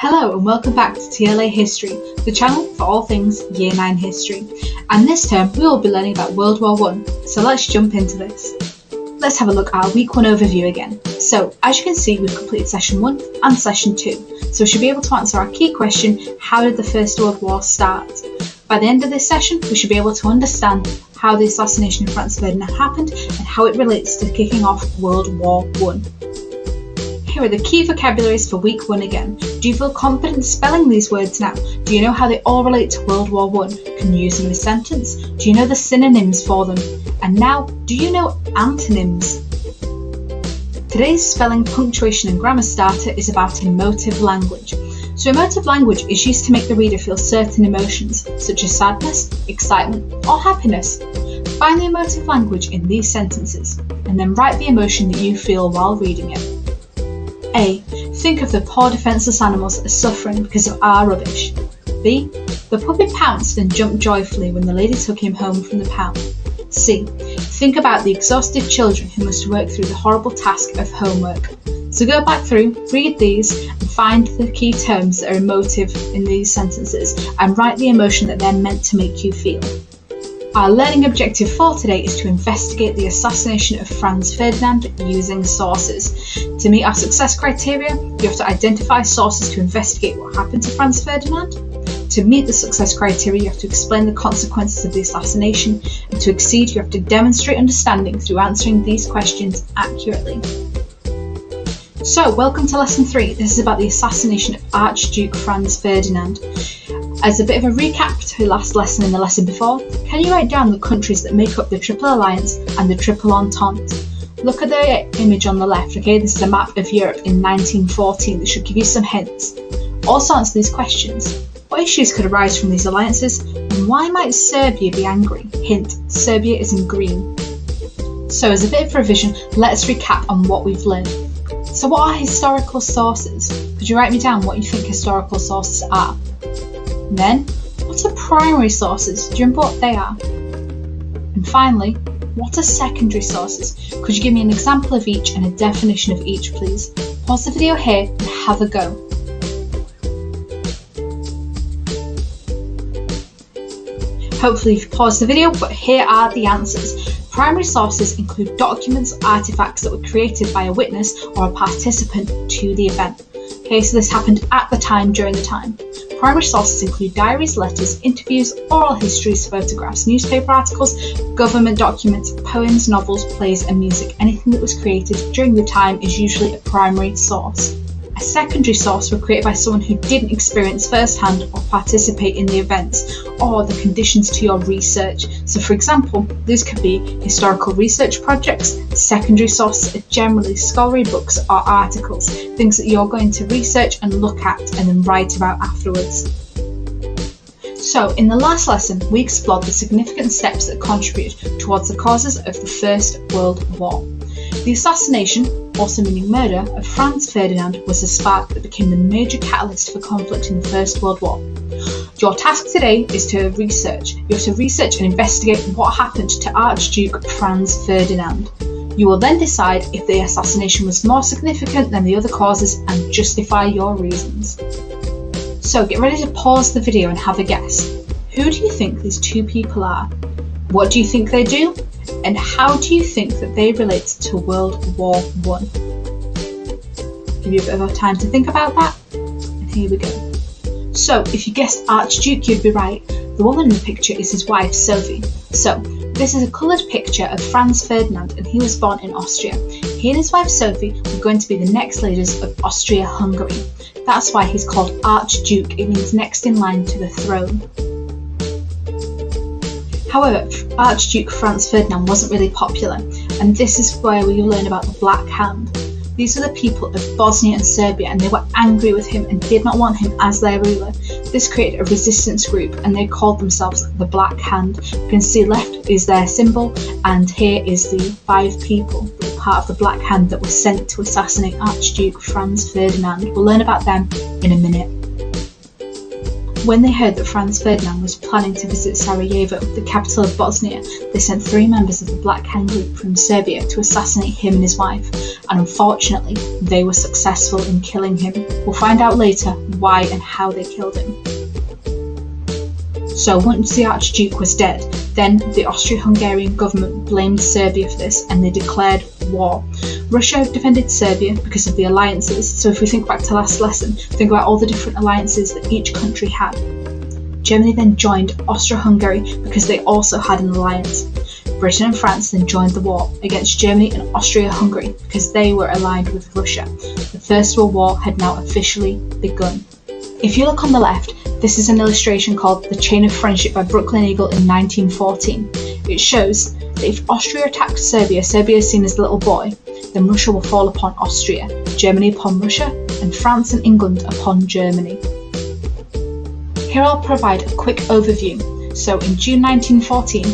Hello and welcome back to TLA History, the channel for all things Year 9 history. And this term we will be learning about World War I, so let's jump into this. Let's have a look at our Week 1 overview again. So as you can see, we've completed Session 1 and Session 2, so we should be able to answer our key question, how did the First World War start? By the end of this session, we should be able to understand how the assassination of Franz Ferdinand happened and how it relates to kicking off World War I. Here are the key vocabularies for Week 1 again. Do you feel confident spelling these words now? Do you know how they all relate to World War I? Can you use them in a sentence? Do you know the synonyms for them? And now, do you know antonyms? Today's spelling, punctuation and grammar starter is about emotive language. So emotive language is used to make the reader feel certain emotions, such as sadness, excitement or happiness. Find the emotive language in these sentences, and then write the emotion that you feel while reading it. A. Think of the poor defenceless animals as suffering because of our rubbish. B. The puppy pounced and jumped joyfully when the lady took him home from the pound. C. Think about the exhausted children who must work through the horrible task of homework. So go back through, read these, and find the key terms that are emotive in these sentences, and write the emotion that they're meant to make you feel. Our learning objective for today is to investigate the assassination of Franz Ferdinand using sources. To meet our success criteria, you have to identify sources to investigate what happened to Franz Ferdinand. To meet the success criteria, you have to explain the consequences of the assassination, and to exceed, you have to demonstrate understanding through answering these questions accurately. So, welcome to Lesson 3. This is about the assassination of Archduke Franz Ferdinand. As a bit of a recap to the last lesson and the lesson before, can you write down the countries that make up the Triple Alliance and the Triple Entente? Look at the image on the left, okay? This is a map of Europe in 1914 that should give you some hints. Also answer these questions. What issues could arise from these alliances, and why might Serbia be angry? Hint, Serbia is in green. So as a bit of revision, let's recap on what we've learned. So what are historical sources? Could you write me down what you think historical sources are? And then, what are primary sources? Do you remember what they are? And finally, what are secondary sources? Could you give me an example of each and a definition of each, please? Pause the video here and have a go. Hopefully you've paused the video, but here are the answers. Primary sources include documents or artifacts that were created by a witness or a participant to the event. Okay, so this happened at the time, during the time. Primary sources include diaries, letters, interviews, oral histories, photographs, newspaper articles, government documents, poems, novels, plays and music. Anything that was created during the time is usually a primary source. A secondary source were created by someone who didn't experience firsthand or participate in the events or the conditions to your research. So for example, these could be historical research projects. Secondary sources are generally scholarly books or articles, things that you're going to research and look at and then write about afterwards. So in the last lesson, we explored the significant steps that contributed towards the causes of the First World War. The assassination, also meaning murder, of Franz Ferdinand was the spark that became the major catalyst for conflict in the First World War. Your task today is to research. You have to research and investigate what happened to Archduke Franz Ferdinand. You will then decide if the assassination was more significant than the other causes and justify your reasons. So get ready to pause the video and have a guess. Who do you think these two people are? What do you think they do? And how do you think that they relate to World War I? Give you a bit of time to think about that, and here we go. So, if you guessed Archduke, you'd be right. The woman in the picture is his wife, Sophie. So, this is a coloured picture of Franz Ferdinand, and he was born in Austria. He and his wife Sophie were going to be the next leaders of Austria-Hungary. That's why he's called Archduke. It means next in line to the throne. However, Archduke Franz Ferdinand wasn't really popular, and this is where we learn about the Black Hand. These are the people of Bosnia and Serbia, and they were angry with him and did not want him as their ruler. This created a resistance group, and they called themselves the Black Hand. You can see left is their symbol, and here is the 5 people that were part of the Black Hand that were sent to assassinate Archduke Franz Ferdinand. We'll learn about them in a minute. When they heard that Franz Ferdinand was planning to visit Sarajevo, the capital of Bosnia, they sent 3 members of the Black Hand group from Serbia to assassinate him and his wife. and unfortunately they were successful in killing him. We'll find out later why and how they killed him. So once the Archduke was dead, then the Austro-Hungarian government blamed Serbia for this and they declared war. Russia defended Serbia because of the alliances. So if we think back to last lesson, think about all the different alliances that each country had. Germany then joined Austro-Hungary because they also had an alliance. Britain and France then joined the war against Germany and Austria-Hungary because they were aligned with Russia. The First World War had now officially begun. If you look on the left, this is an illustration called The Chain of Friendship by Brooklyn Eagle in 1914. It shows that if Austria attacks Serbia, Serbia is seen as the little boy, then Russia will fall upon Austria, Germany upon Russia, and France and England upon Germany. Here I'll provide a quick overview. So in June 1914,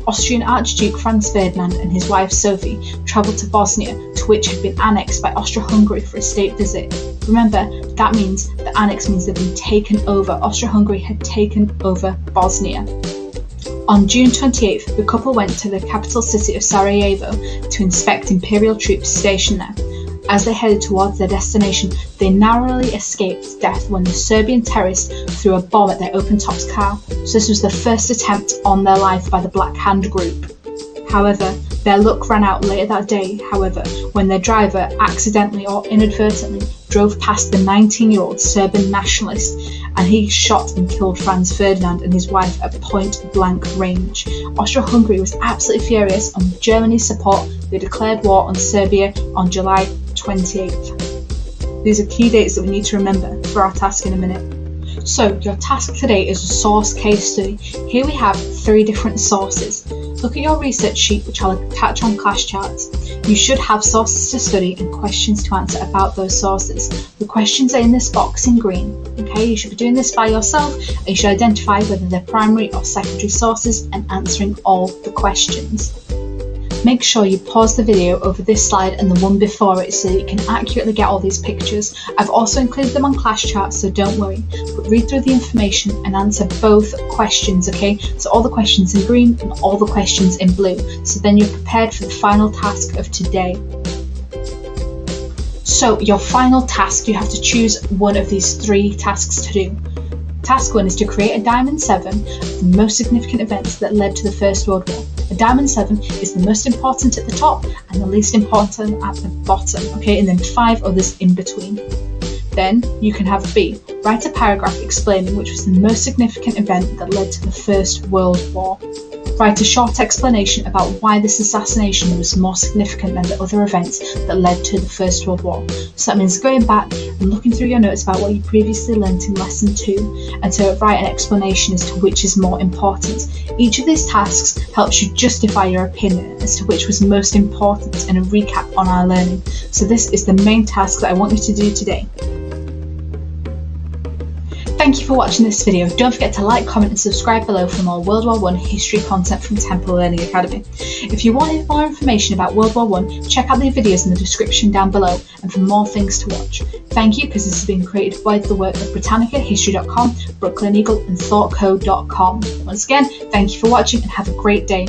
Austrian Archduke Franz Ferdinand and his wife Sophie travelled to Bosnia, to which had been annexed by Austro-Hungary for a state visit. Remember, that means the annex means they've been taken over. Austro-Hungary had taken over Bosnia. On June 28th, the couple went to the capital city of Sarajevo to inspect imperial troops stationed there. As they headed towards their destination, they narrowly escaped death when the Serbian terrorists threw a bomb at their open-topped car. So this was the first attempt on their life by the Black Hand group. However, their luck ran out later that day, when their driver accidentally or inadvertently drove past the 19-year-old Serbian nationalist and he shot and killed Franz Ferdinand and his wife at point-blank range. Austro-Hungary was absolutely furious, and with Germany's support, they declared war on Serbia on July 28th. These are key dates that we need to remember for our task in a minute. So your task today is a source case study. Here we have 3 different sources. Look at your research sheet, which I'll attach on class charts. You should have sources to study and questions to answer about those sources. The questions are in this box in green. Okay, you should be doing this by yourself and you should identify whether they're primary or secondary sources and answering all the questions. Make sure you pause the video over this slide and the one before it so that you can accurately get all these pictures. I've also included them on class charts, so don't worry, but read through the information and answer both questions, okay? So all the questions in green and all the questions in blue, so then you're prepared for the final task of today. So your final task, you have to choose one of these 3 tasks to do. Task 1 is to create a Diamond 7 of the most significant events that led to the First World War. A Diamond 7 is the most important at the top and the least important at the bottom, okay, and then 5 others in between. Then you can have B, write a paragraph explaining which was the most significant event that led to the First World War. Write a short explanation about why this assassination was more significant than the other events that led to the First World War. So that means going back and looking through your notes about what you previously learnt in lesson 2 and to write an explanation as to which is more important. Each of these tasks helps you justify your opinion as to which was most important and a recap on our learning. So this is the main task that I want you to do today. Thank you for watching this video. Don't forget to like, comment and subscribe below for more World War I history content from Temple Learning Academy. If you want more information about World War I, check out the videos in the description down below and for more things to watch. Thank you, because this has been created by the work of BritannicaHistory.com, Brooklyn Eagle and ThoughtCode.com. Once again, thank you for watching and have a great day.